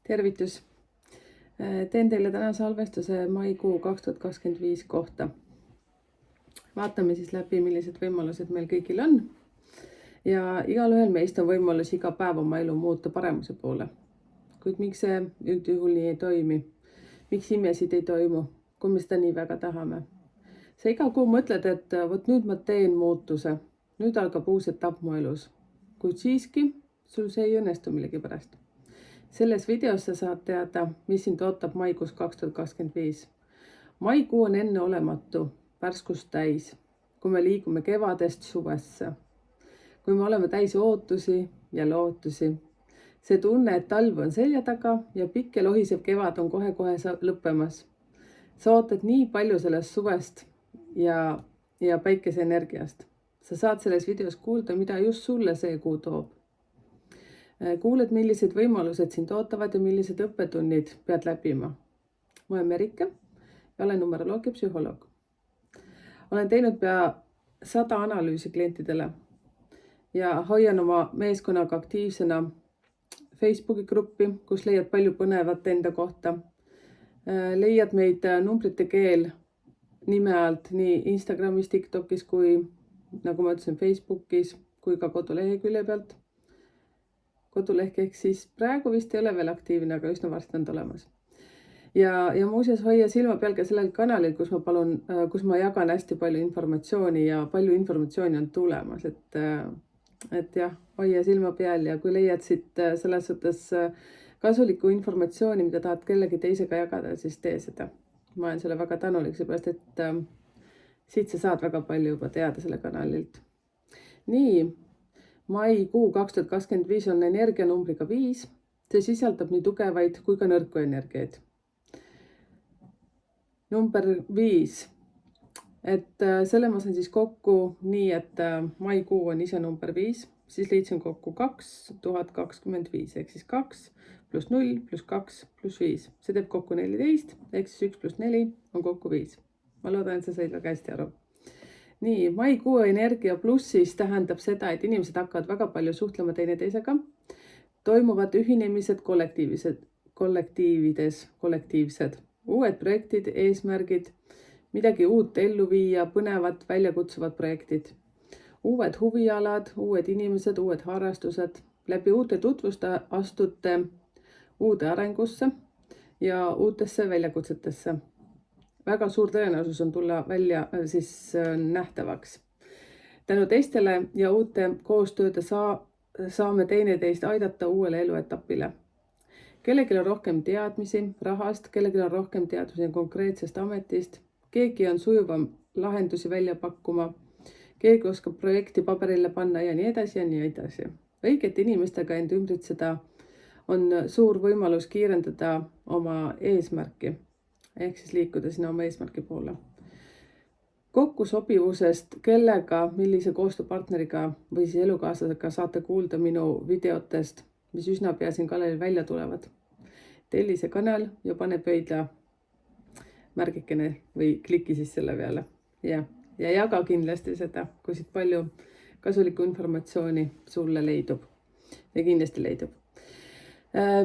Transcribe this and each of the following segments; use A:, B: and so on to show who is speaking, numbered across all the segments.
A: Tervitus! Teen teile täna salvestuse maikuu 2025 kohta. Vaatame siis läbi, millised võimalused meil kõigil on. Ja igalühel meist on võimalus iga päev oma elu muuta paremuse poole. Kuid miks see üldjuhul nii ei toimi? Miks imesid ei toimu, kui me seda nii väga tahame? Sa iga kuu mõtled, et vot nüüd ma teen muutuse. Nüüd algab uus etapp mu elus. Kuid siiski, sul see ei õnnestu millegipärast. Selles videos sa saad teada, mis sind ootab maikuus 2025. Maikuu on enneolematu, värskust täis, kui me liigume kevadest suvesse. Kui me oleme täis ootusi ja lootusi. See tunne, et talv on selja taga ja pikk ja lohisev kevad on kohe-kohe lõppemas. Sa ootad nii palju sellest suvest ja päikese energiast. Sa saad selles videos kuulda, mida just sulle see kuu toob. Kuuled, millised võimalused sind ootavad ja millised õppetunnid pead läbima. Ma olen Merike ja olen numeroloog ja psühholoog. Olen teinud pea 100 analüüsi klientidele ja hoian oma meeskonnaga aktiivsena Facebooki gruppi, kus leiad palju põnevat enda kohta. Leiad meid numbrite keel nime alt nii Instagramis, TikTokis kui, nagu ma ütlesin, Facebookis kui ka kodulehekülje pealt. Koduleht ehk siis praegu vist ei ole veel aktiivne, aga üsna varsti on olemas. Ja muuseas hoia silma peal ka sellel kanalil, kus ma jagan hästi palju informatsiooni ja palju informatsiooni on tulemas. Et jah, hoia silma peal ja kui leiad siit selles suhtes kasulikku informatsiooni, mida tahad kellegi teisega jagada, siis tee seda. Ma olen selle väga tänulik, seepärast et siit sa saad väga palju juba teada selle kanalilt. Nii. Maikuu 2025 on energianumbriga 5. See sisaldab nii tugevaid kui ka nõrku energiaid. Number 5. Et selle ma saan siis kokku nii, et maikuu on ise number 5. Siis liitsin kokku 2025 ehk siis 2 plus 0 plus 2 plus 5. See teeb kokku 14 ehk siis 1 plus 4 on kokku 5. Ma loodan, et sa said väga hästi aru. Nii, maikuu energia plussis tähendab seda, et inimesed hakkavad väga palju suhtlema teineteisega. Toimuvad ühinemised kollektiivsed. Uued projektid, eesmärgid, midagi uut ellu viia, põnevad, väljakutsuvad projektid. Uued huvialad, uued inimesed, uued harrastused. Läbi uute tutvuste astute uude arengusse ja uutesse väljakutsetesse. Väga suur tõenäosus on tulla välja siis nähtavaks. Tänu teistele ja uute koostööde saame teineteist aidata uuele eluetapile. Kellelgi on rohkem teadmisi rahast, kellelgi on rohkem teadmisi konkreetsest ametist, keegi on sujuvam lahendusi välja pakkuma, keegi oskab projekti paberile panna ja nii edasi ja nii edasi. Õigete inimestega end ümbritseda on suur võimalus kiirendada oma eesmärki. Ehk siis liikuda sinna oma eesmärgi poole. Kokku sobivusest, kellega, millise koostööpartneriga või siis elukaaslasega saate kuulda minu videotest, mis üsna pea siin kanalil välja tulevad. Telli see kanal ja pane pöidla märgikene või kliki siis selle peale. Ja jaga kindlasti seda, kui siit palju kasulikku informatsiooni sulle leidub. Ja kindlasti leidub.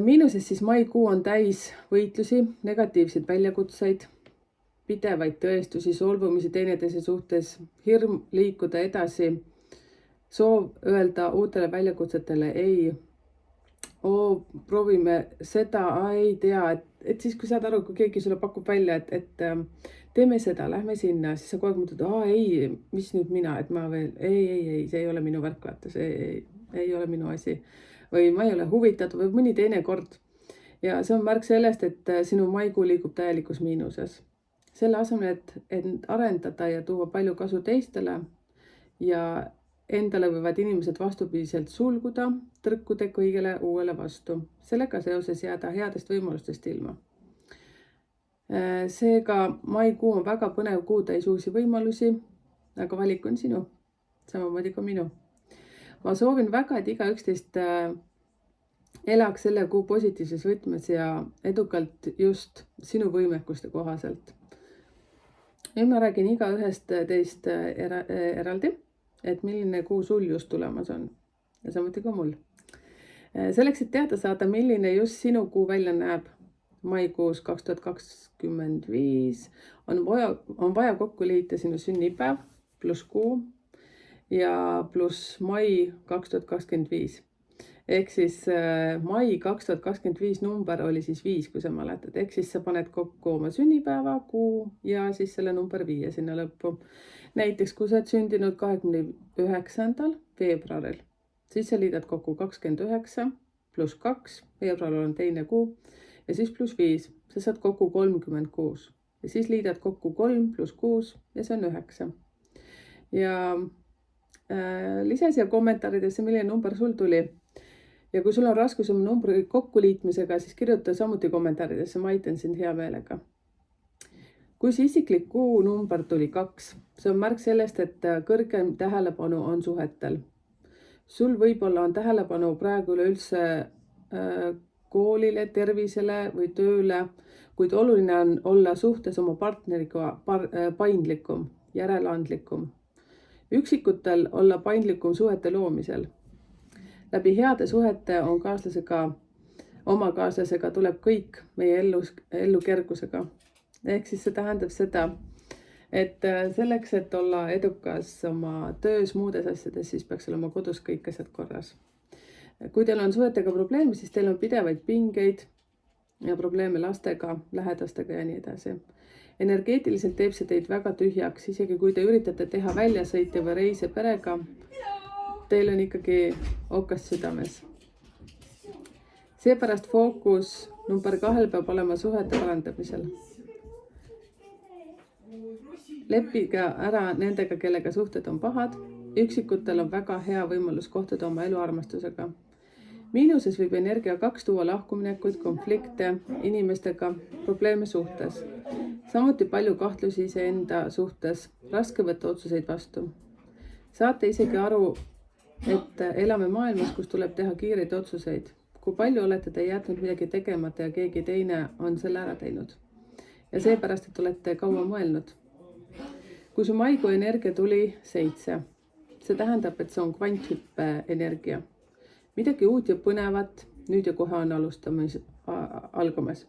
A: Miinuses siis maikuu on täis võitlusi, negatiivseid väljakutseid, pidevaid tõestusi, solvumisi teineteise suhtes, hirm liikuda edasi, soov öelda uutele väljakutsetele ei. Proovime seda, ei tea, et siis kui saad aru, kui keegi sulle pakub välja, et teeme seda, lähme sinna, siis sa kogu aeg mõtled, ei, mis nüüd mina, et ma veel, ei, see ei ole minu värk, vaata, see ei ole minu asi. Või ma ei ole huvitatud või mõni teine kord. Ja see on märk sellest, et sinu maikuu liigub täielikus miinuses. Selle asemel, et arendada ja tuua palju kasu teistele ja endale võivad inimesed vastupidiselt sulguda, tõrkude kõigele uuele vastu. Sellega seoses jääda headest võimalustest ilma. Seega maikuu on väga põnev kuu täis uusi võimalusi, aga valik on sinu, samamoodi ka minu. Ma soovin väga, et igaüks teist elaks selle kuu positiivses võtmes ja edukalt just sinu võimekuste kohaselt. Nüüd ma räägin igaühest teist eraldi, et milline kuu sul just tulemas on ja samuti ka mul. Selleks, et teada saada, milline just sinu kuu välja näeb maikuus 2025, on vaja kokku liita sinu sünnipäev pluss kuu ja pluss mai 2025. Ehk siis mai 2025 number oli siis 5, kui sa mäletad. Ehk siis sa paned kokku oma sünnipäeva, kuu ja siis selle number 5 sinna lõppu. Näiteks, kui sa oled sündinud 29. veebruaril, siis sa liidad kokku 29 pluss 2, veebruar on teine kuu, ja siis pluss 5, sa saad kokku 36. Ja siis liidad kokku 3 pluss 6 ja see on 9. Ja lisa siia kommentaaridesse, milline number sul tuli. Ja kui sul on raskus oma numbri kokkuliitmisega, siis kirjuta samuti kommentaaridesse, ma aitan sind hea meelega. Kui see isiklik kuu number tuli 2, see on märk sellest, et kõrgem tähelepanu on suhetel. Sul võib-olla on tähelepanu praegu üleüldse koolile, tervisele või tööle, kuid oluline on olla suhtes oma partneriga paindlikum, järeleandlikum. Üksikutel olla paindlikum suhete loomisel. Läbi heade suhete on oma kaaslasega tuleb kõik meie ellu kergusega. Ehk siis see tähendab seda, et selleks, et olla edukas oma töös, muudes asjades, siis peaks olema kodus kõik asjad korras. Kui teil on suhetega probleeme, siis teil on pidevaid pingeid ja probleeme lastega, lähedastega ja nii edasi. Energeetiliselt teeb see teid väga tühjaks, isegi kui te üritate teha väljasõite või reise perega, teil on ikkagi okas südames. Seepärast fookus number 2 peab olema suhete parandamisel. Leppige ära nendega, kellega suhted on pahad. Üksikutel on väga hea võimalus kohtuda oma eluarmastusega. Miinuses võib energia 2 tuua lahkuminekuid, konflikte inimestega, probleeme suhtes. Samuti palju kahtlusi iseenda suhtes, raske võtta otsuseid vastu. Saate isegi aru, et elame maailmas, kus tuleb teha kiireid otsuseid. Kui palju olete te jätnud midagi tegemata ja keegi teine on selle ära teinud. Ja seepärast, et olete kaua mõelnud. Kui su maikuu energia tuli 7, see tähendab, et see on kvanthüppe energia. Midagi uut ja põnevat, nüüd ja kohe on algamas.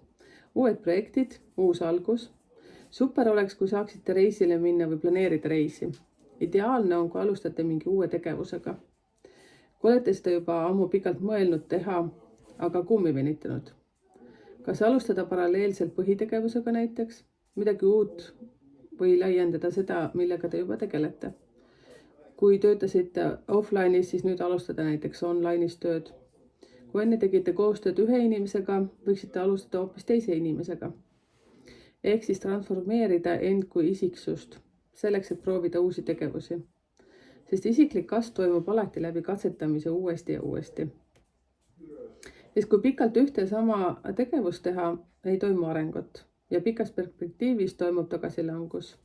A: Uued projektid, uus algus. Super oleks, kui saaksite reisile minna või planeerida reisi. Ideaalne on, kui alustate mingi uue tegevusega. Kui olete seda juba ammu pikalt mõelnud teha, aga kuumi venitanud. Kas alustada paralleelselt põhitegevusega näiteks, midagi uut või laiendada seda, millega te juba tegelete. Kui töötasite offline'is, siis nüüd alustada näiteks online'is tööd. Kui enne tegite koostööd ühe inimesega, võiksite alustada hoopis teise inimesega. Ehk siis transformeerida end kui isiksust, selleks, et proovida uusi tegevusi. Sest isiklik kasv toimub alati läbi katsetamise uuesti ja uuesti. Sest kui pikalt ühte ja sama tegevust teha, ei toimu arengut ja pikas perspektiivis toimub tagasilangus.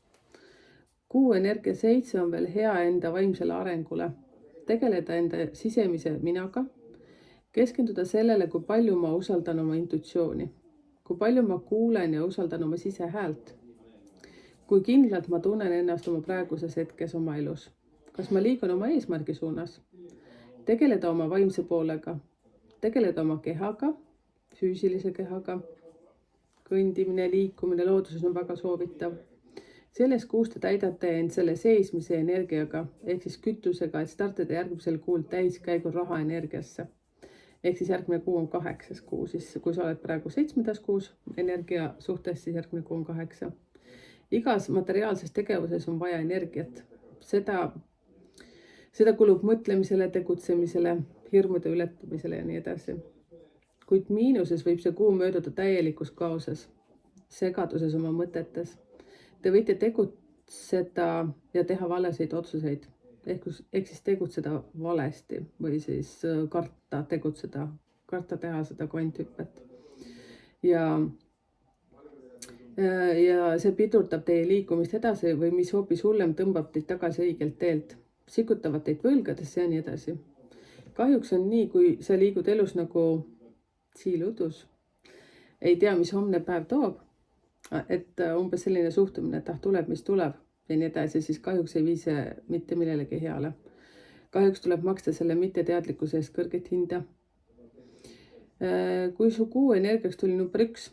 A: Kuu energia 7 on veel hea enda vaimsele arengule, tegeleda enda sisemise minaga, keskenduda sellele, kui palju ma usaldan oma intuitsiooni, kui palju ma kuulen ja usaldan oma sisehäält, kui kindlalt ma tunnen ennast oma praeguses hetkes oma elus, kas ma liigun oma eesmärgi suunas, tegeleda oma vaimse poolega, tegeleda oma kehaga, füüsilise kehaga, kõndimine, liikumine looduses on väga soovitav. Selles kuus te täidate end selle seismise energiaga, ehk siis kütusega, et startida järgmisel kuul täiskäigul raha energiasse. Ehk siis järgmine kuu on 8. kuu, siis kui sa oled praegu 7. kuus energia suhtes, siis järgmine kuu on 8. Igas materiaalses tegevuses on vaja energiat. Seda kulub mõtlemisele, tegutsemisele, hirmude ületamisele ja nii edasi. Kuid miinuses võib see kuu mööduda täielikus kaoses, segaduses oma mõtetes. Te võite tegutseda ja teha valesid otsuseid, ehk siis tegutseda valesti või siis karta tegutseda, karta teha seda kvanthüppet. Ja see pidurdab teie liikumist edasi või mis hoopis hullem tõmbab teid tagasi õigelt teelt, sikutavad teid võlgadesse ja nii edasi. Kahjuks on nii, kui sa liigud elus nagu siiludus, ei tea, mis homne päev toob, et umbes selline suhtumine, et tuleb, mis tuleb ja nii edasi, siis kahjuks ei vii see mitte millelegi heale. Kahjuks tuleb maksta selle mitteteadlikkuse eest kõrget hinda. Kui su kuu energiaks tuli number 1,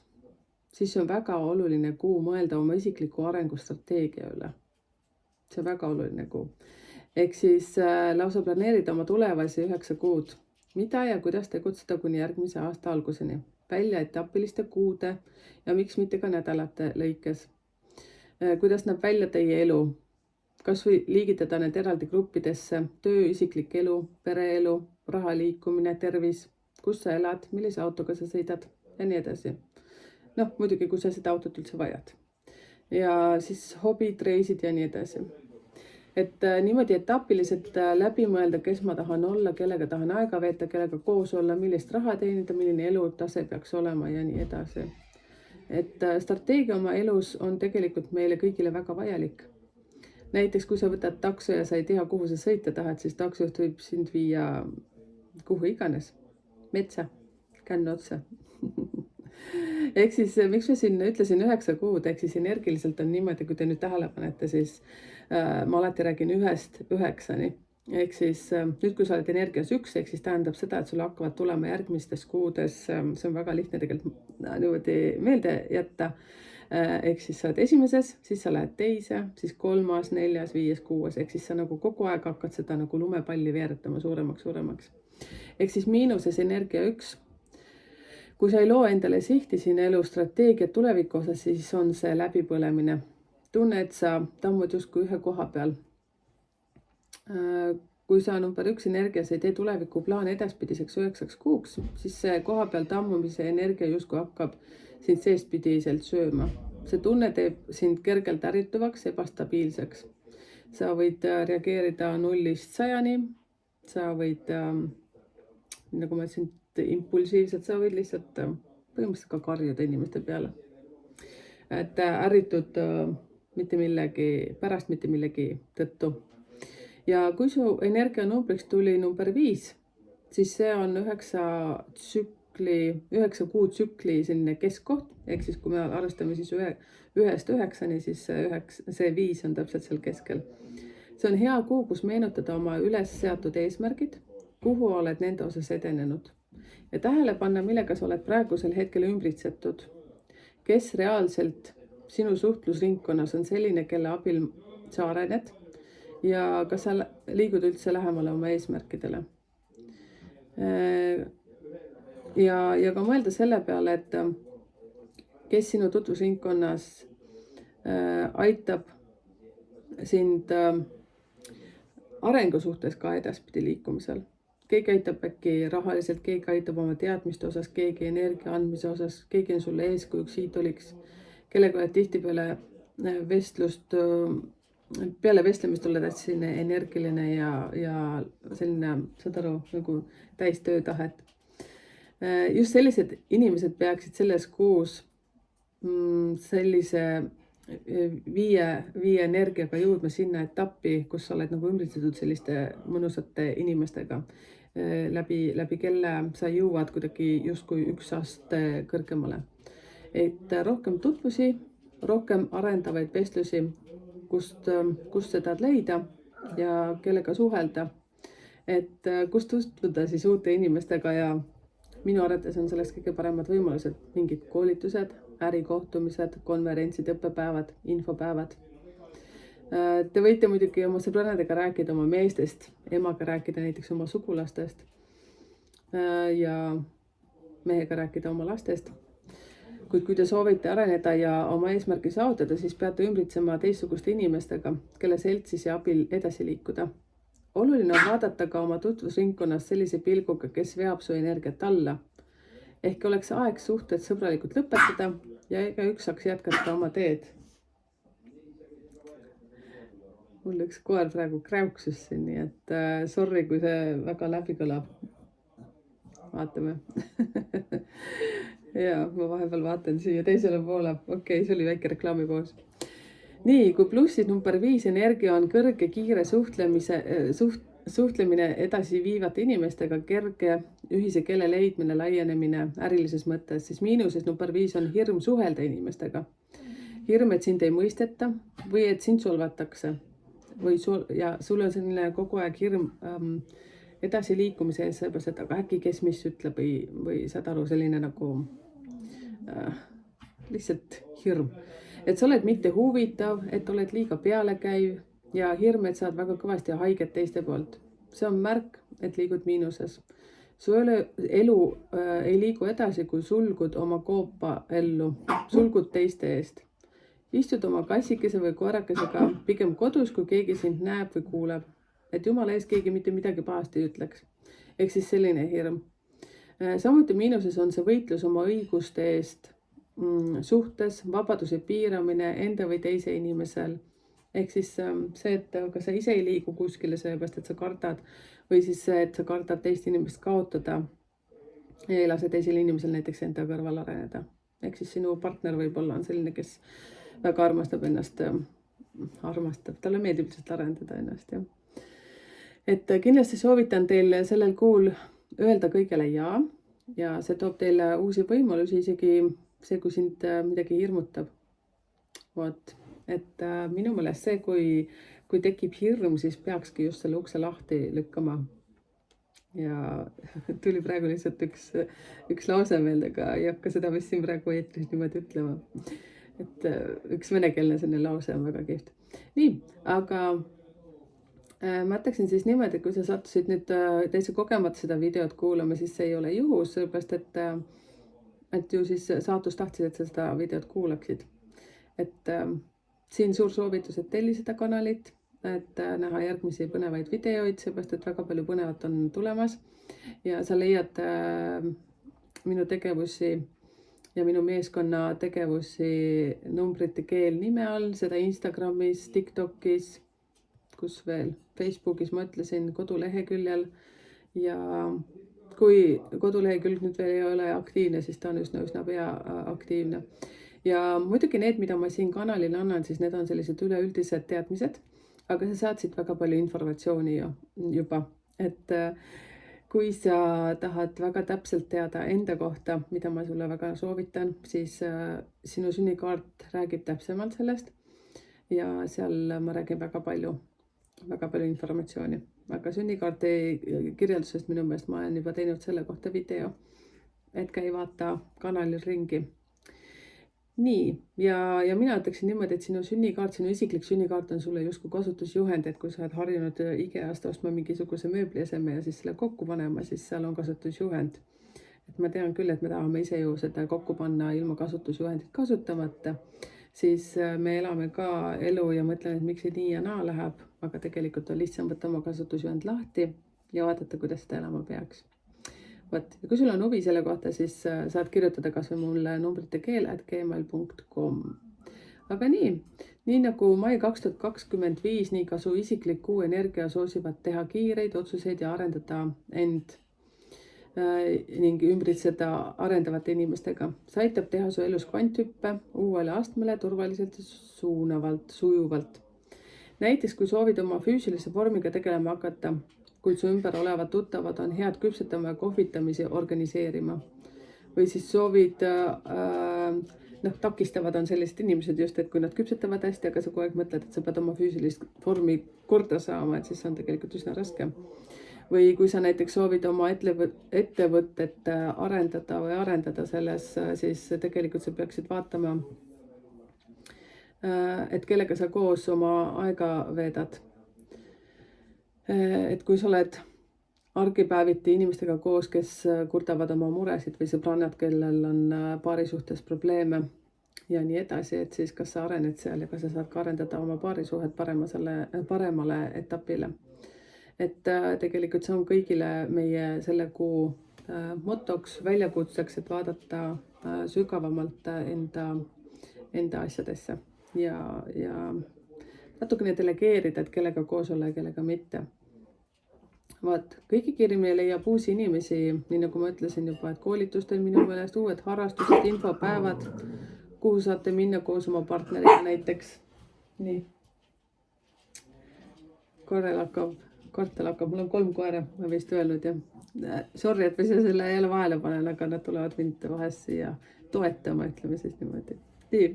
A: siis on väga oluline kuu mõelda oma isikliku arengustrateegia üle. See on väga oluline kuu. Ehk siis lausa planeerida oma tulevasi 9 kuud, mida ja kuidas tegutseda kuni järgmise aasta alguseni, välja etapiliste kuude ja miks mitte ka nädalate lõikes. Kuidas näeb välja teie elu? Kas või liigitada need eraldi gruppidesse: töö, isiklik elu, pereelu, raha liikumine, tervis, kus sa elad, millise autoga sa sõidad ja nii edasi. Muidugi, kui sa seda autot üldse vajad. Ja siis hobid, reisid ja nii edasi. Et niimoodi etapiliselt läbi mõelda, kes ma tahan olla, kellega tahan aega veeta, kellega koos olla, millist raha teenida, milline elutase peaks olema ja nii edasi. Et strateegia oma elus on tegelikult meile kõigile väga vajalik. Näiteks, kui sa võtad takso ja sa ei tea, kuhu sa sõita tahad, siis taksojuht võib sind viia kuhu iganes. Metsa, kännu otsa. Ehk siis, miks ma siin ütlesin 9 kuud, ehk siis energiliselt on niimoodi, kui te nüüd tähele panete, siis ma alati räägin 1-st 9-ni. Ehk siis nüüd, kui sa oled energias 1, ehk siis tähendab seda, et sul hakkavad tulema järgmistes kuudes, see on väga lihtne tegelikult niimoodi meelde jätta. Ehk siis sa oled esimeses, siis sa lähed teise, siis 3., 4., 5., 6. Ehk siis sa nagu kogu aeg hakkad seda nagu lumepalli veeretama suuremaks. Ehk siis miinuses energia 1. Kui sa ei loo endale sihti siin elu strateegiat tuleviku osas, siis on see läbipõlemine. Tunne, et sa tammud justkui ühe koha peal. Kui sa number 1 energias ei tee tuleviku plaan edaspidiseks 9 kuuks, siis see koha peal tammumise energia justkui hakkab sind seestpidiselt sööma. See tunne teeb sind kergelt ärrituvaks, ebastabiilseks. Sa võid reageerida 0-st 100-ni, sa võid, nagu ma ütlesin, impulsiivselt, sa võid lihtsalt põhimõtteliselt ka karjuda inimeste peale. Et ärritud mitte millegi tõttu. Ja kui su energianumbriks tuli number 5, siis see on 9 kuu tsükli selline keskkoht. Ehk siis, kui me arvestame siis 1-st 9-ni, siis see 5 on täpselt seal keskel. See on hea kuu, kus meenutada oma üles seatud eesmärgid, kuhu oled nende osas edenenud. Ja tähele panna, millega sa oled praegusel hetkel ümbritsetud. Kes reaalselt sinu suhtlusringkonnas on selline, kelle abil sa arened ja kas sa liigud üldse lähemale oma eesmärkidele. Ja ka mõelda selle peale, et kes sinu tutvusringkonnas aitab sind arengu suhtes ka edaspidi liikumisel. Keegi aitab äkki rahaliselt, keegi aitab oma teadmiste osas, keegi energia andmise osas, keegi on sulle eeskujuks, iidoliks, kellega oled tihtipeale peale vestlemist oled selline energiline ja selline, saad aru, nagu täis töötahet. Just sellised inimesed peaksid selles kuus sellise viie energiaga jõudma sinna etappi, kus sa oled nagu ümbritsetud selliste mõnusate inimestega, läbi kelle sa jõuad kuidagi justkui 1 aste kõrgemale. Et rohkem tutvusi, rohkem arendavaid vestlusi, kust seda leida ja kellega suhelda. Et kust tutvuda siis uute inimestega ja minu arvates on selleks kõige paremad võimalused mingid koolitused, ärikohtumised, konverentsid, õppepäevad, infopäevad. Te võite muidugi oma sõbrannadega rääkida oma meestest, emaga rääkida näiteks oma sugulastest ja mehega rääkida oma lastest. Kuid kui te soovite areneda ja oma eesmärki saavutada, siis peate ümbritsema teistsuguste inimestega, kelle seltsis ja abil edasi liikuda. Oluline on vaadata ka oma tutvusringkonnas sellise pilguga, kes veab su energiat alla. Ehk oleks aeg suhted sõbralikult lõpetada ja igaüks saaks jätkata oma teed. Mul üks koer praegu kräuksus siin, nii et sorry, kui see väga läbi kõlab. Vaatame. Ja ma vahepeal vaatan siia teisele poole. Okei, see oli väike reklaamipoos. Nii, kui plussid number 5 energia on kõrge, kiire suhtlemine edasi viivate inimestega, kerge ühise keele leidmine, laienemine ärilises mõttes, siis miinuses number 5 on hirm suhelda inimestega. Hirm, et sind ei mõisteta või et sind solvatakse. Ja sul on selline kogu aeg hirm, edasiliikumise ees, sellepärast et aga äkki kes mis ütleb või saad aru, selline nagu lihtsalt hirm. Et sa oled mitte huvitav, et oled liiga pealekäiv ja hirm, et saad väga kõvasti haiget teiste poolt. See on märk, et liigud miinuses. Su elu ei liigu edasi, kui sulgud oma koopa ellu, sulgud teiste eest. Istud oma kassikese või koerakesega pigem kodus, kui keegi sind näeb või kuuleb. Et jumala ees keegi mitte midagi pahasti ei ütleks. Ehk siis selline hirm. Samuti miinuses on see võitlus oma õiguste eest suhtes, vabaduse piiramine enda või teise inimesel. Ehk siis see, et kas sa ise ei liigu kuskile sellepärast, et sa kardad, või siis see, et sa kardad teist inimest kaotada ja ei lase teisel inimesel näiteks enda kõrval areneda. Ehk siis sinu partner võib-olla on selline, kes väga armastab ennast, talle meeldib lihtsalt arendada ennast. Ja. Et kindlasti soovitan teil sellel kuul öelda kõigele ja see toob teile uusi võimalusi, isegi see, kui sind midagi hirmutab. Vot, et minu meelest see, kui tekib hirm, siis peakski just selle ukse lahti lükkama. Ja tuli praegu lihtsalt üks lause meelde, aga ei hakka seda vist siin praegu eetris niimoodi ütlema. Et üks venekeelne selline lause on väga kihvt. Nii, aga ma ütleksin siis niimoodi, kui sa sattusid nüüd täitsa kogemata seda videot kuulama, siis see ei ole juhus, sellepärast et ju siis saatus tahtsid, et sa seda videot kuulaksid. Et siin suur soovitus, et telli seda kanalit, et näha järgmisi põnevaid videoid, seepärast, et väga palju põnevat on tulemas. Ja sa leiad minu tegevusi ja minu meeskonna tegevusi Numbrite Keel nime all, seda Instagramis, TikTokis, kus veel, Facebookis ma ütlesin, koduleheküljel. Ja kui kodulehekülg nüüd veel ei ole aktiivne, siis ta on üsna pea aktiivne. Ja muidugi need, mida ma siin kanalil annan, siis need on sellised üleüldised teadmised, aga sa saad siit väga palju informatsiooni juba. Et kui sa tahad väga täpselt teada enda kohta, mida ma sulle väga soovitan, siis sinu sünnikaart räägib täpsemalt sellest ja seal ma räägin väga palju informatsiooni. Aga sünnikaarti kirjeldusest minu meelest ma olen juba teinud selle kohta video, et käi vaata kanalil ringi. Nii, ja mina ütleksin niimoodi, et sinu sünnikaart, sinu isiklik sünnikaart on sulle justkui kasutusjuhend, et kui sa oled harjunud IKEA-st ostma mingisuguse mööblieseme ja siis selle kokku panema, siis seal on kasutusjuhend. Et ma tean küll, et me tahame ise ju seda kokku panna ilma kasutusjuhendit kasutamata, siis me elame ka elu ja mõtlen, et miks see nii ja naa läheb, aga tegelikult on lihtsam võtta oma kasutusjuhend lahti ja vaadata, kuidas seda elama peaks. Võt, ja kui sul on huvi selle kohta, siis saad kirjutada kas või mulle numbritekeel@gmail.com. Aga nii nagu mai 2025, nii ka su isiklik kuu energia soosivad teha kiireid otsuseid ja arendada end ning ümbritseda arendavate inimestega. See aitab teha su elus kvanthüppe uuele astmele turvaliselt ja sujuvalt. Näiteks, kui soovid oma füüsilise vormiga tegelema hakata, kuid su ümber olevad tuttavad on head küpsetama ja kohvitamisi organiseerima. Või siis soovid, takistavad on sellised inimesed just, et kui nad küpsetavad hästi, aga sa kogu aeg mõtled, et sa pead oma füüsilist vormi korda saama, et siis see on tegelikult üsna raske. Või kui sa näiteks soovid oma ettevõtet arendada selles, siis tegelikult sa peaksid vaatama, et kellega sa koos oma aega veedad. Et kui sa oled argipäeviti inimestega koos, kes kurdavad oma muresid või sõbrannad, kellel on paari suhtes probleeme ja nii edasi, et siis kas sa arened seal ja kas sa saad ka arendada oma paarisuhet paremale etapile. Et tegelikult see on kõigile meie selle kuu motoks, väljakutseks, et vaadata sügavamalt enda asjadesse ja natukene delegeerida, et kellega koos olla ja kellega mitte. Vaat, kõigi kirjumine leiab uusi inimesi, nii nagu ma ütlesin juba, et koolitustel minu meelest uued harrastused, infopäevad, kuhu saate minna koos oma partneriga näiteks. Nii. Kortel hakkab, mul on 3 koera, ma vist öelnud ja sorry, et ma selle jälle vahele panen, aga nad tulevad mind vahest siia toetama, ütleme siis niimoodi. Nii.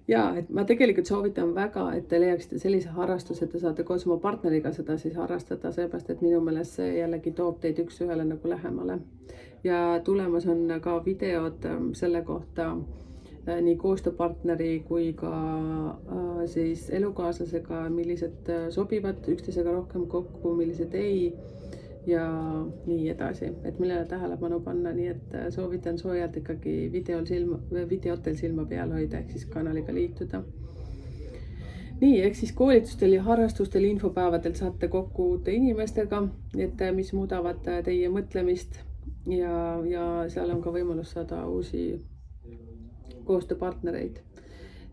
A: Ja et ma tegelikult soovitan väga, et te leiaksite sellise harrastuse, et te saate koos oma partneriga seda siis harrastada, seepärast et minu meelest see jällegi toob teid üks-ühele nagu lähemale. Ja tulemas on ka videod selle kohta nii koostööpartneri kui ka siis elukaaslasega, millised sobivad üksteisega rohkem kokku, millised ei ja nii edasi, et millele tähelepanu panna, nii et soovitan soojalt ikkagi videotel silma peal hoida, ehk siis kanaliga liituda. Nii, ehk siis koolitustel ja harrastustel, infopäevadel saate kokku uute inimestega, et mis muudavad teie mõtlemist ja seal on ka võimalus saada uusi koostööpartnereid.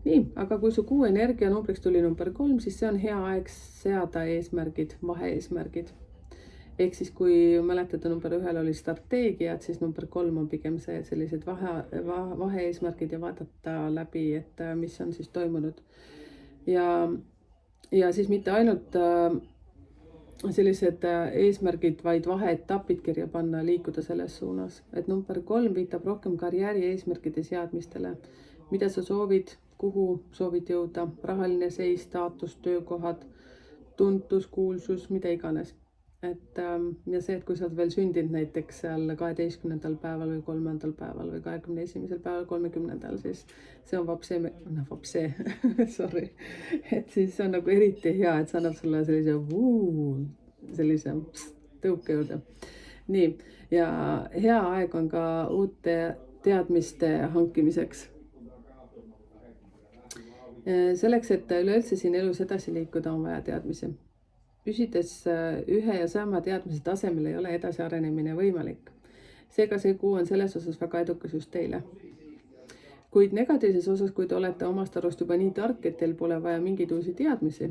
A: Nii, aga kui su kuu energianumbriks tuli number 3, siis see on hea aeg seada eesmärgid, vaheeesmärgid. Ehk siis kui mäletada number 1 oli strateegiad, siis number 3 on pigem sellised vaheeesmärgid ja vaadata läbi, et mis on siis toimunud. Ja siis mitte ainult sellised eesmärgid, vaid vaheetapid kirja panna, liikuda selles suunas. Et number 3 viitab rohkem karjääri eesmärkide seadmistele. Mida sa soovid, kuhu soovid jõuda, rahaline seis, staatus, töökohad, tuntus, kuulsus, mida iganes. Ja see, et kui sa oled veel sündinud näiteks seal 12. päeval või 3. päeval või 21. päeval, 30. siis see on vapsee, sorry. Et siis on nagu eriti hea, et see annab sulle sellise tõuke juurde. Nii, ja hea aeg on ka uute teadmiste hankimiseks. Selleks, et üleüldse siin elus edasi liikuda, on vaja teadmisi. Püsides ühe ja sama teadmise tasemel ei ole edasiarenemine võimalik. Seega see kuu on selles osas väga edukas just teile. Kuid negatiivses osas, kui te olete omast arust juba nii tark, et teil pole vaja mingeid uusi teadmisi.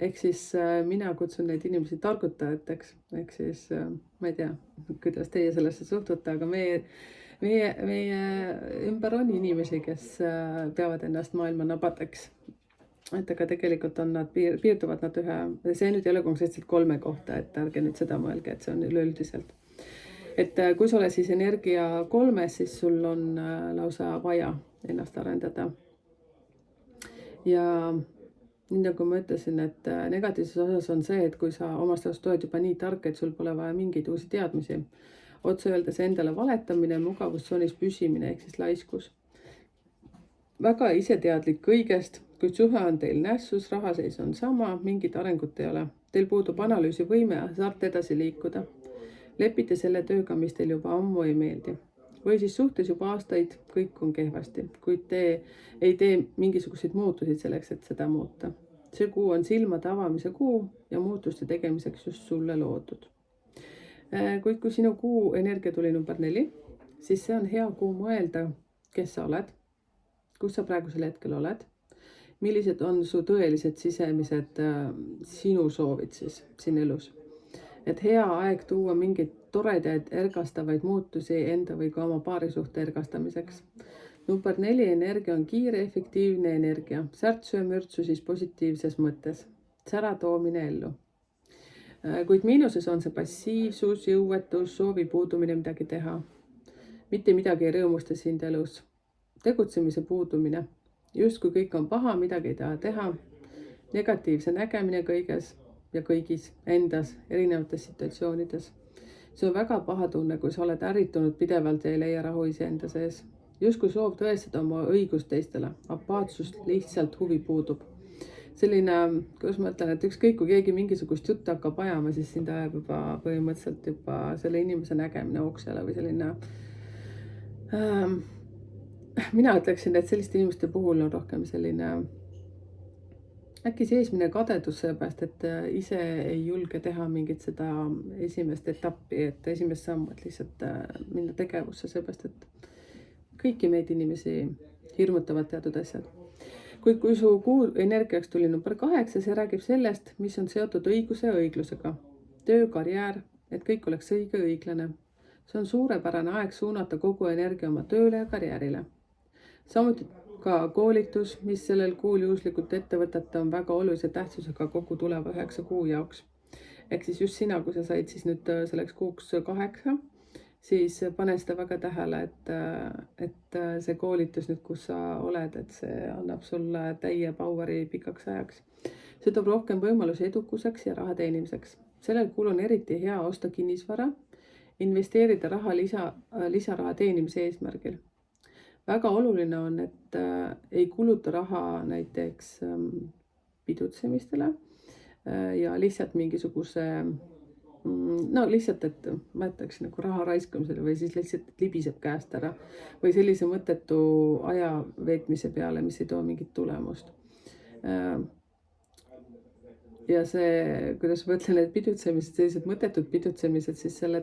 A: Ehk siis mina kutsun neid inimesi targutajateks. Ehk siis ma ei tea, kuidas teie sellesse suhtute, aga meie ümber on inimesi, kes peavad ennast maailma nabadeks. Et aga tegelikult on nad piirduvad nad see nüüd ei ole konkreetselt 3 kohta, et ärge nüüd seda mõelge, et see on üleüldiselt. Et kui sa oled siis energia 3, siis sul on lausa vaja ennast arendada. Ja nii nagu ma ütlesin, et negatiivses osas on see, et kui sa omast arust oled juba nii tark, et sul pole vaja mingeid uusi teadmisi. Otse öeldes endale valetamine, mugavustsoonis püsimine, ehk siis laiskus. Väga iseteadlik kõigest, kuid suhe on teil nässus, rahaseis on sama, mingit arengut ei ole. Teil puudub analüüsivõime ja saate edasi liikuda. Lepite selle tööga, mis teil juba ammu ei meeldi. Või siis suhtes juba aastaid kõik on kehvasti, kuid te ei tee mingisuguseid muutusid selleks, et seda muuta. See kuu on silmade avamise kuu ja muutuste tegemiseks just sulle loodud. Kuid kui sinu kuu energia tuli number 4, siis see on hea kuu mõelda, kes sa oled, kus sa praegusel hetkel oled, millised on su tõelised sisemised sinu soovid siis siin elus. Et hea aeg tuua mingeid toredaid ergastavaid muutusi enda või ka oma paarisuhte ergastamiseks. Number 4 energia on kiire, efektiivne energia. Särtsu ja mürtsu siis positiivses mõttes. Sära toomine ellu. Kuid miinuses on see passiivsus, jõuetus, soovi puudumine midagi teha. Mitte midagi ei rõõmusta sind elus. Tegutsemise puudumine. Just kui kõik on paha, midagi ei taha teha. Negatiivse nägemine kõiges ja kõigis endas, erinevates situatsioonides. See on väga paha tunne, kui sa oled ärritunud pidevalt ja ei leia rahu iseenda sees. Just kui soov tõestada oma õigust teistele. Apaatsust, lihtsalt huvi puudub. Selline, kuidas ma ütlen, et ükskõik kui keegi mingisugust juttu hakkab ajama, siis sind ajab juba põhimõtteliselt juba selle inimese nägemine oksele või selline mina ütleksin, et selliste inimeste puhul on rohkem selline äkki seesmine kadedus, seepärast, et ise ei julge teha mingit seda esimest etappi, et esimest sammu, et lihtsalt minna tegevusse, seepärast, et kõiki meid inimesi hirmutavad teatud asjad. Kuid kui su kuu energiaks tuli number 8, see räägib sellest, mis on seotud õiguse ja õiglusega. Töö, karjäär, et kõik oleks õige ja õiglane. See on suurepärane aeg suunata kogu energia oma tööle ja karjäärile. Samuti ka koolitus, mis sellel kuul juhuslikult ette võtate, on väga olulise tähtsusega kogu tuleva 9 kuu jaoks. Ehk siis just sina, kui sa said siis nüüd selleks kuuks 8, siis pane seda väga tähele, et see koolitus nüüd, kus sa oled, et see annab sulle täie power'i pikaks ajaks. See toob rohkem võimalusi edukuseks ja raha teenimiseks. Sellel kuul on eriti hea osta kinnisvara, investeerida raha lisaraha teenimise eesmärgil. Väga oluline on, et ei kuluta raha näiteks pidutsemistele ja lihtsalt mingisuguse, no lihtsalt, et ma ütleks nagu raha raiskamisele või siis lihtsalt libiseb käest ära või sellise mõttetu aja veetmise peale, mis ei too mingit tulemust. Ja see, kuidas ma ütlen, et pidutsemised, sellised mõttetud pidutsemised, siis selle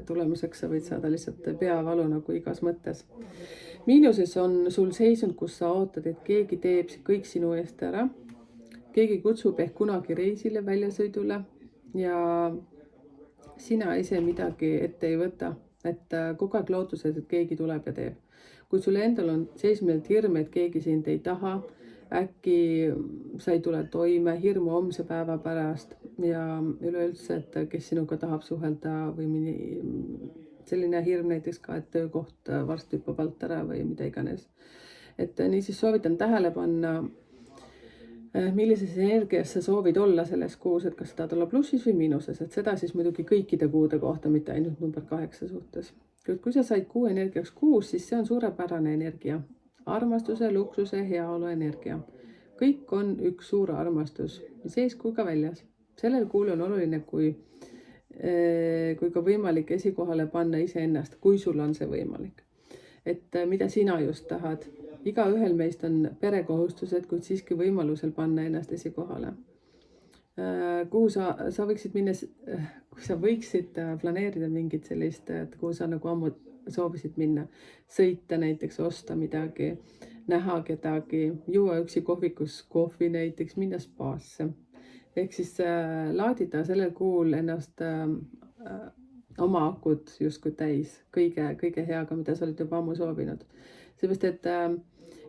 A: tulemuseks sa võid saada lihtsalt peavalu nagu igas mõttes. Miinuses on sul seisund, kus sa ootad, et keegi teeb kõik sinu eest ära. Keegi kutsub ehk kunagi reisile, väljasõidule ja sina ise midagi ette ei võta, et kogu aeg lootused, et keegi tuleb ja teeb. Kui sul endal on seismiselt hirm, et keegi sind ei taha, äkki sa ei tule toime, hirmu homse päeva pärast ja üleüldse, et kes sinuga tahab suhelda või selline hirm näiteks ka, et töökoht varsti hüppab alt ära või mida iganes. Et niisiis soovitan tähele panna, millises energias sa soovid olla selles kuus, et kas sa tahad olla plussis või miinuses, et seda siis muidugi kõikide kuude kohta, mitte ainult number 8 suhtes. Kui sa said kuu energiaks 6, siis see on suurepärane energia. Armastuse, luksuse, heaolu energia. Kõik on üks suur armastus, sees kui ka väljas. Sellel kuul on oluline, kui ka võimalik esikohale panna iseennast, kui sul on see võimalik. Et mida sina just tahad. Igaühel meist on perekohustused, kuid siiski võimalusel panna ennast esikohale. Kuhu sa võiksid minna, kui sa võiksid planeerida mingit sellist, et kuhu sa nagu ammu soovisid minna, sõita näiteks, osta midagi, näha kedagi, juua üksi kohvikus kohvi näiteks, minna spaasse. Ehk siis laadida sellel kuul ennast oma akud justkui täis kõige heaga, mida sa oled juba ammu soovinud. Seepärast, et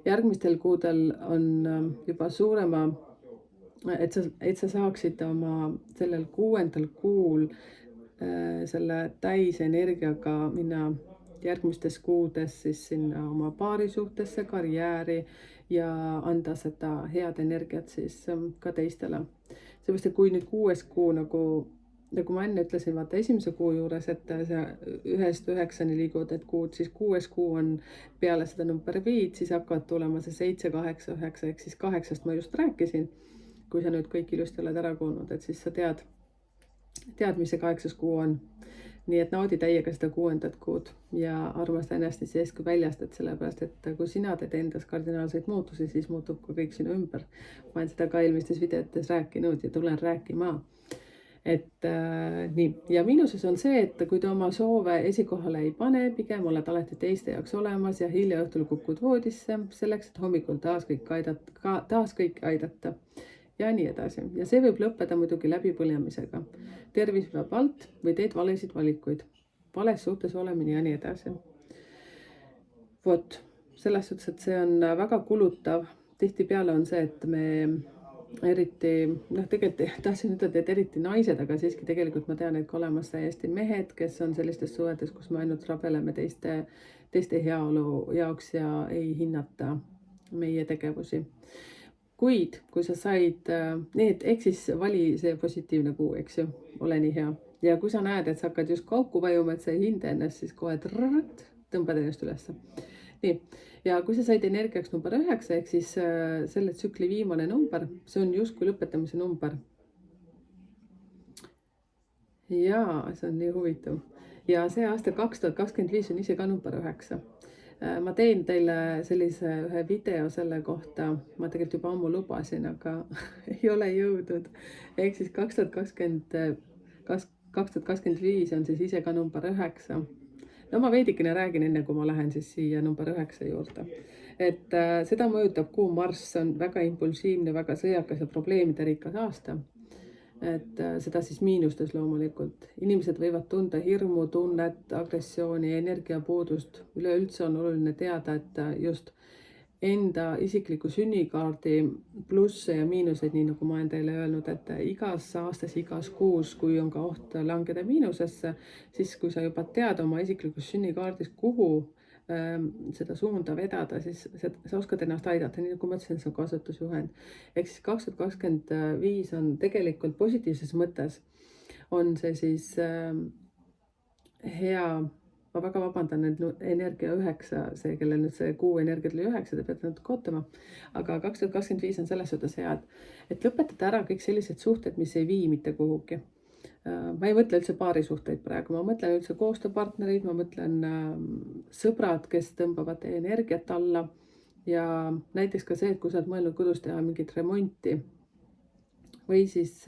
A: järgmistel kuudel on juba suurema, et sa saaksid oma sellel 6. kuul selle täisenergiaga minna järgmistes kuudes siis sinna oma paarisuhtesse, karjääri ja anda seda head energiat siis ka teistele. Seepärast, et kui nüüd 6. kuu, nagu ma enne ütlesin, vaata esimese kuu juures, et sa 1-st 9-ni liigud, et kuud, siis 6. kuu on peale seda number 5, siis hakkavad tulema see 7, 8, 9, ehk siis 8-st ma just rääkisin. Kui sa nüüd kõik ilusti oled ära kuulnud, et siis sa tead, mis see 8. kuu on. Nii et naudi täiega seda 6. kuud ja armasta ennast nii sees kui väljast, et sellepärast, et kui sina teed endas kardinaalseid muutusi, siis muutub ka kõik sinu ümber. Ma olen seda ka eelmistes videotes rääkinud ja tulen rääkima. Et nii, ja miinuses on see, et kui te oma soove esikohale ei pane, pigem oled alati teiste jaoks olemas ja hilja õhtul kukud voodisse, selleks, et hommikul taas kõik aidata. Ja nii edasi. Ja see võib lõppeda muidugi läbipõlemisega. Tervis peab alt või teed valesid valikuid. Vales suhtes olemine ja nii edasi. Vot, selles suhtes, et see on väga kulutav. Tihtipeale on see, et me eriti, tegelikult tahtsin ütelda, et eriti naised, aga siiski tegelikult ma tean, et ka olemas täiesti mehed, kes on sellistes suhetes, kus me ainult rabeleme teiste heaolu jaoks ja ei hinnata meie tegevusi. Kuid, kui sa said, ehk siis vali see positiivne kuu, eks ju, ole nii hea. Ja kui sa näed, et sa hakkad just kauku vajuma, et sa ei hinda ennast, siis kohe tõmbad ennast üles. Nii, ja kui sa said energiaks number 9, ehk siis selle tsükli viimane number, see on justkui lõpetamise number. Ja see on nii huvitav. Ja see aasta 2025 on ise ka number 9. Ma teen teile sellise ühe video selle kohta, ma tegelikult juba ammu lubasin, aga ei ole jõudnud. Ehk siis 2025 on siis ise ka number 9. No ma veidikene räägin enne, kui ma lähen siis siia number 9 juurde. Et seda mõjutab kuu Marss, on väga impulsiivne, väga sõjakas ja probleemide rikas aasta. Et seda siis miinustes loomulikult. Inimesed võivad tunda hirmu, tunnet, agressiooni, energiapuudust. Üleüldse on oluline teada, et just enda isikliku sünnikaardi plusse ja miinuseid, nii nagu ma olen teile öelnud, et igas aastas, igas kuus, kui on ka oht langeda miinusesse, siis kui sa juba tead oma isiklikus sünnikaardis, kuhu seda suunda vedada, siis sa oskad ennast aidata, nii nagu ma ütlesin, see on kasutusjuhend. Ehk siis 2025 on tegelikult positiivses mõttes, on see siis hea. Ma väga vabandan, et energia 9, see, kellel nüüd see kuu energia tuli 9, te peate natuke ootama. Aga 2025 on selles suhtes hea, et lõpetada ära kõik sellised suhted, mis ei vii mitte kuhugi. Ma ei mõtle üldse paarisuhteid praegu, ma mõtlen üldse koostööpartnerid, ma mõtlen sõbrad, kes tõmbavad teie energiat alla. Ja näiteks ka see, et kui sa oled mõelnud kodus teha mingit remonti või siis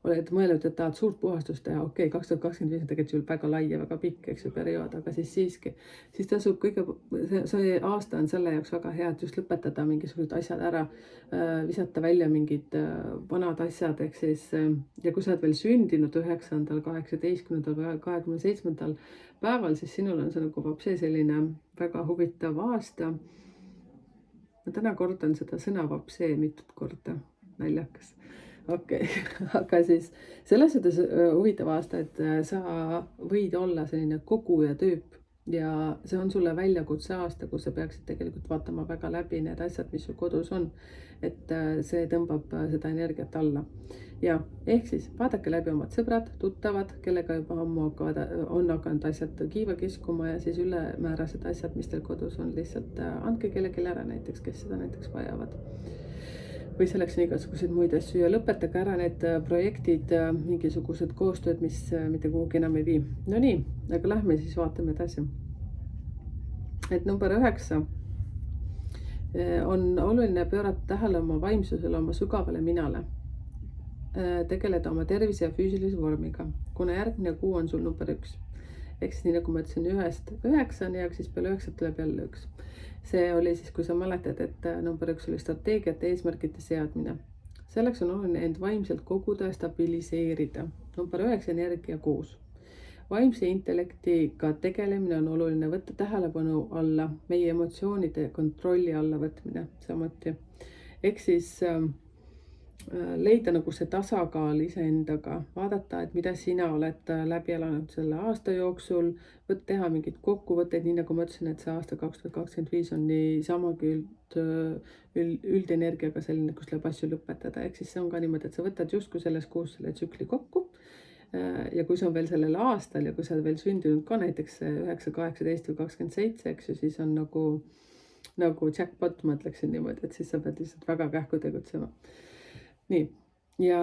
A: oled mõelnud, et tahad suurt puhastust teha, okei, 2025 on tegelikult väga lai ja väga pikk, eks ju, periood, aga siis siiski, siis tasub see aasta on selle jaoks väga hea, et just lõpetada mingisugused asjad ära, visata välja mingid vanad asjad, ehk siis, ja kui sa oled veel sündinud 9., 18. või 27. päeval, siis sinul on see nagu vapse selline väga huvitav aasta. Ma täna kordan seda sõna vapse mitut korda, naljakas. Okei, aga siis selles suhtes huvitav aasta, et sa võid olla selline koguja tüüp ja see on sulle väljakutse aasta, kus sa peaksid tegelikult vaatama väga läbi need asjad, mis su kodus on, et see tõmbab seda energiat alla. Ja ehk siis vaadake läbi omad sõbrad, tuttavad, kellega juba ammu on hakanud asjad kiiva kiskuma ja siis ülemäärased asjad, mis teil kodus on, lihtsalt andke kellelegi ära näiteks, kes seda näiteks vajavad. Või selleks on igasuguseid muid asju ja lõpetage ära need projektid, mingisugused koostööd, mis mitte kuhugi enam ei vii. No nii, aga lähme siis vaatame edasi. Et number 9 on oluline pöörata tähele oma vaimsusele, oma sügavale minale. Tegeleda oma tervise ja füüsilise vormiga, kuna järgmine kuu on sul number 1. Ehk siis nii nagu ma ütlesin 1-st 9 ja siis peale 9 tuleb jälle 1. See oli siis, kui sa mäletad, et number 1 oli strateegiate eesmärkide seadmine. Selleks on oluline end vaimselt koguda ja stabiliseerida. Number 9 energia 6. Vaimse intellektiga tegelemine on oluline võtta tähelepanu alla, meie emotsioonide kontrolli alla võtmine samuti. Ehk siis leida nagu see tasakaal iseendaga, vaadata, et mida sina oled läbi elanud selle aasta jooksul, teha mingid kokkuvõtteid, nii nagu ma ütlesin, et see aasta 2025 on niisama üldenergiaga selline, kus tuleb asju lõpetada, ehk siis see on ka niimoodi, et sa võtad justkui selles kuus selle tsükli kokku ja kui see on veel sellel aastal ja kui sa oled veel sündinud ka näiteks 9, 18 või 27, eks ju, siis on nagu jackpot, ma ütleksin niimoodi, et siis sa pead lihtsalt väga kähku tegutsema. Nii, ja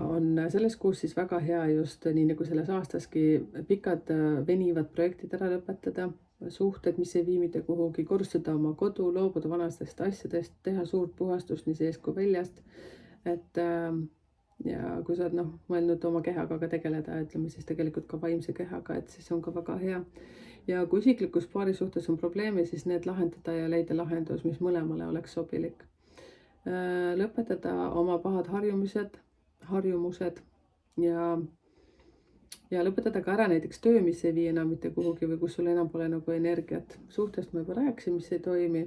A: on selles kuus siis väga hea just nii nagu selles aastaski pikad venivad projektid ära lõpetada, suhted, mis ei vii mitte kuhugi, korrustada oma kodu, loobuda vanastest asjadest, teha suurt puhastust nii sees kui väljast, et ja kui sa oled mõelnud oma kehaga ka tegeleda, ütleme siis tegelikult ka vaimse kehaga, et siis on ka väga hea. Ja kui isiklikus paari suhtes on probleeme, siis need lahendada ja leida lahendus, mis mõlemale oleks sobilik. Lõpetada oma pahad harjumused ja lõpetada ka ära näiteks töö, mis ei vii enam mitte kuhugi või kus sul enam pole nagu energiat. Suhtest ma juba rääkisin, mis ei toimi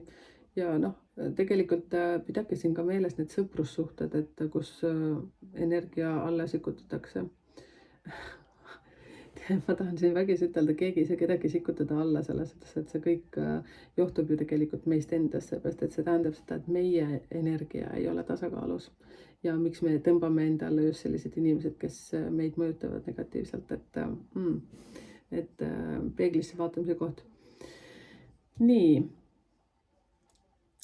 A: ja tegelikult pidage siin ka meeles need sõprussuhted, et kus energia alla sikutatakse. Ma tahan siin vägisi ütelda, keegi ei saa kedagi sikutada alla selles mõttes, et see kõik johtub ju tegelikult meist endast, seepärast et see tähendab seda, et meie energia ei ole tasakaalus ja miks me tõmbame endale just sellised inimesed, kes meid mõjutavad negatiivselt, et peeglisse vaatamise koht. Nii.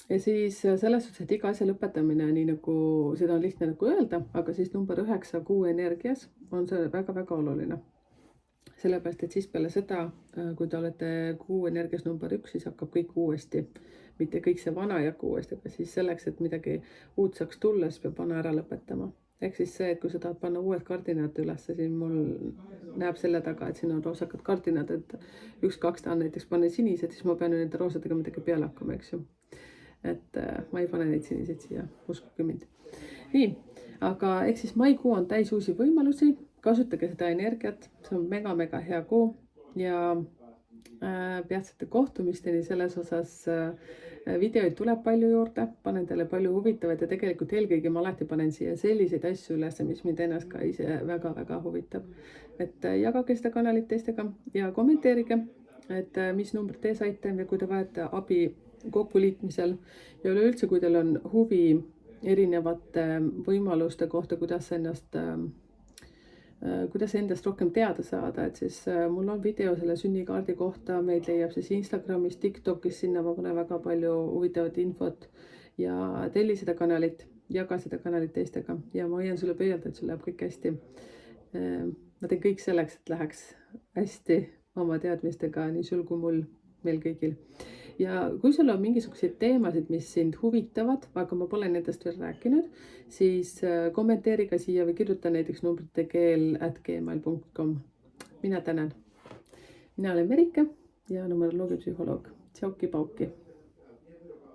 A: Ja siis selles suhtes, et iga asja lõpetamine, nii nagu seda on lihtne nagu öelda, aga siis number 9 kuu energias on see väga-väga oluline. Sellepärast, et siis peale seda, kui te olete kuu energias number 1, siis hakkab kõik uuesti. Mitte kõik see vana ei hakka uuesti, aga siis selleks, et midagi uut saaks tulla, siis peab vana ära lõpetama. Ehk siis see, et kui sa tahad panna uued kardinad üles, siin mul näeb selle taga, et siin on roosakad kardinad, et 1-2 tahan näiteks panna sinised, siis ma pean nende roosadega midagi peale hakkama, eks ju. Et ma ei pane neid siniseid siia, uskuge mind. Nii, aga ehk siis maikuu on täis uusi võimalusi. Kasutage seda energiat, see on mega hea kuu ja peatsete kohtumisteni selles osas. Videoid tuleb palju juurde, panen teile palju huvitavaid ja tegelikult eelkõige ma alati panen siia selliseid asju üles, mis mind ennast ka ise väga-väga huvitab. Et jagage seda kanalit teistega ja kommenteerige, et mis numbrit te saite ja kui te vajate abi kokkuliitmisel ja üleüldse, kui teil on huvi erinevate võimaluste kohta, kuidas endast rohkem teada saada, et siis mul on video selle sünnikaardi kohta, meid leiab siis Instagramis, TikTokis, sinna ma panen väga palju huvitavat infot ja telli seda kanalit, jaga seda kanalit teistega ja ma hoian sulle pöialt, et sul läheb kõik hästi. Ma teen kõik selleks, et läheks hästi oma teadmistega, nii sul kui mul, meil kõigil. Ja kui sul on mingisuguseid teemasid, mis sind huvitavad, aga ma pole nendest veel rääkinud, siis kommenteeri ka siia või kirjuta näiteks numbritekeel@gmail.com. Mina tänan. Mina olen Merike ja numeroloogia psühholoog. Tšauki-pauki.